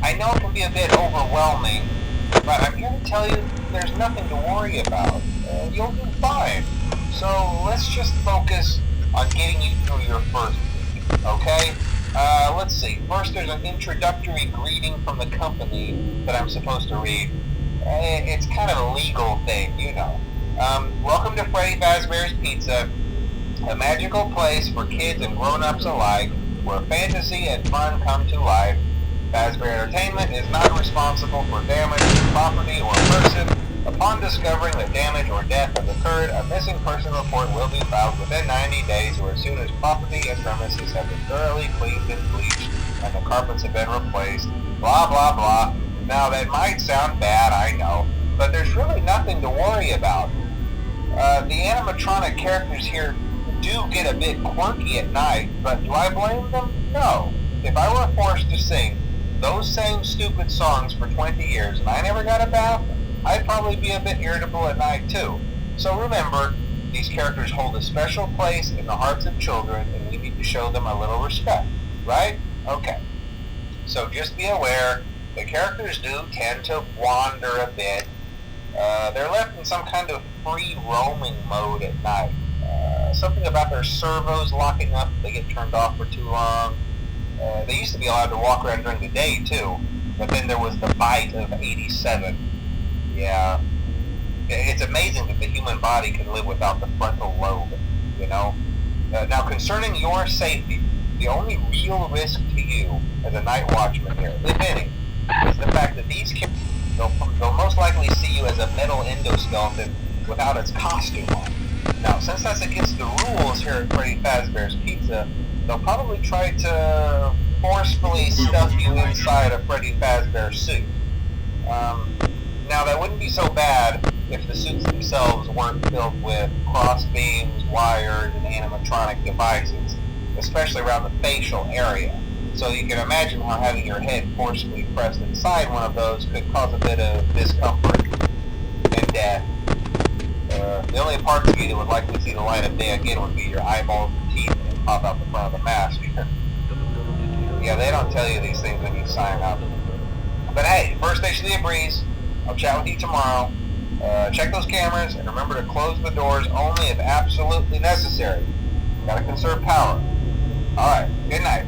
I know it can be a bit overwhelming, but I'm here to tell you there's nothing to worry about. You'll do fine. So let's just focus on getting you through your first week, okay? Let's see. First, there's an introductory greeting from the company that I'm supposed to read. It's kind of a legal thing, you know. Welcome to Freddy Fazbear's Pizza, a magical place for kids and grown-ups alike, where fantasy and fun come to life. Fazbear Entertainment is not responsible for damage to property or person. Upon discovering that damage or death has occurred, a missing person report will be filed within 90 days or as soon as property and premises have been thoroughly cleaned and bleached and the carpets have been replaced. Blah, blah, blah. Now, that might sound bad, I know, but there's really nothing to worry about. The animatronic characters here do get a bit quirky at night, but do I blame them? No. If I were forced to sing those same stupid songs for 20 years and I never got a bath, I'd probably be a bit irritable at night too. So remember, these characters hold a special place in the hearts of children and we need to show them a little respect, right? Okay. So just be aware, the characters do tend to wander a bit. They're left in some kind of free roaming mode at night. Something about their servos locking up if they get turned off for too long. They used to be allowed to walk around during the day too, but then there was the bite of 87. Yeah, it's amazing that the human body can live without the frontal lobe, you know? Now, concerning your safety, the only real risk to you as a night watchman here, if any, is the fact that these kids, they'll most likely see you as a metal endoskeleton without its costume on. Now, since that's against the rules here at Freddy Fazbear's Pizza, they'll probably try to forcefully stuff you inside a Freddy Fazbear suit. Now, that wouldn't be so bad if the suits themselves weren't filled with cross beams, wires, and animatronic devices, especially around the facial area. So you can imagine how having your head forcibly pressed inside one of those could cause a bit of discomfort and death. The only parts of you that would likely see the light of day again would be your eyeballs and teeth that pop out the front of the mask. Yeah, they don't tell you these things when you sign up. But hey, first station of the breeze. I'll chat with you tomorrow. Check those cameras and remember to close the doors only if absolutely necessary. Gotta conserve power. Alright, good night.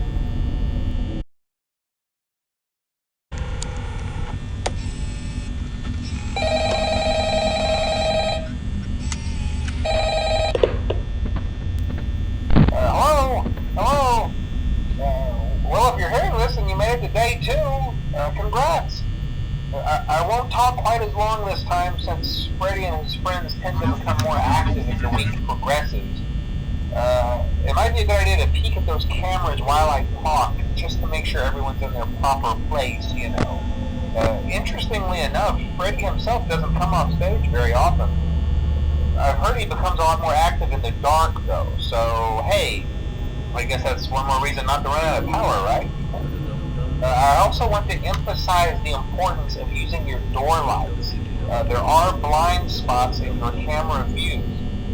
Hello? Hello? Well, if you're hearing this and you made it to day 2, congrats. I won't talk quite as long this time since Freddy and his friends tend to become more active as the week progresses. It might be a good idea to peek at those cameras while I talk, just to make sure everyone's in their proper place, you know. Interestingly enough, Freddy himself doesn't come off stage very often. I've heard he becomes a lot more active in the dark, though, so hey, I guess that's one more reason not to run out of power, right? I also want to emphasize the importance of using your door lights. There are blind spots in your camera views,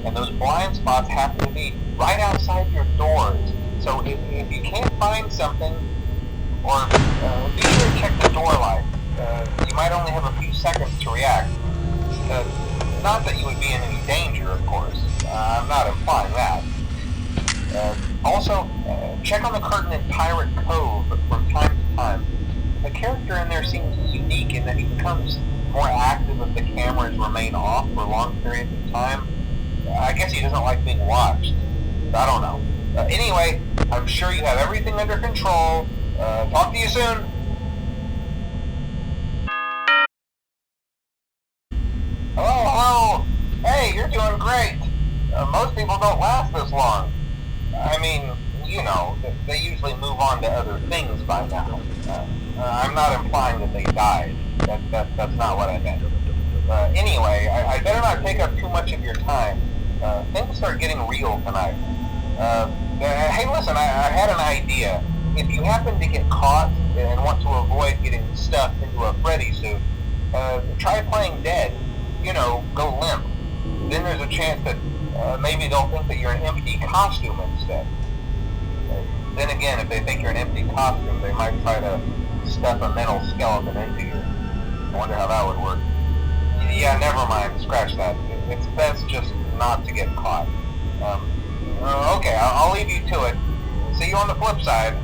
and those blind spots happen to be right outside your doors. So if you can't find something, or be sure to check the door light. You might only have a few seconds to react. Not that you would be in any danger, of course. I'm not implying that. Also, check on the curtain in Pirate Cove from time to time. The character in there seems unique in that he becomes more active if the cameras remain off for long periods of time. I guess he doesn't like being watched. I don't know. Anyway, I'm sure you have everything under control. Talk to you soon. Hello, hello. Hey, you're doing great. Most people don't last this long. I mean, you know, they usually move on to other things by now. I'm not implying that they died. That's not what I meant. Anyway, I better not take up too much of your time. Things start getting real tonight. Hey, listen, I had an idea. If you happen to get caught and want to avoid getting stuffed into a Freddy suit, try playing dead. You know, go limp. Then there's a chance that maybe they'll think that you're an empty costume instead. Then again, if they think you're an empty costume, they might try to stuff step a mental skeleton into you. I wonder how that would work. Yeah, never mind. Scratch that. It's best just not to get caught. Okay, I'll leave you to it. See you on the flip side.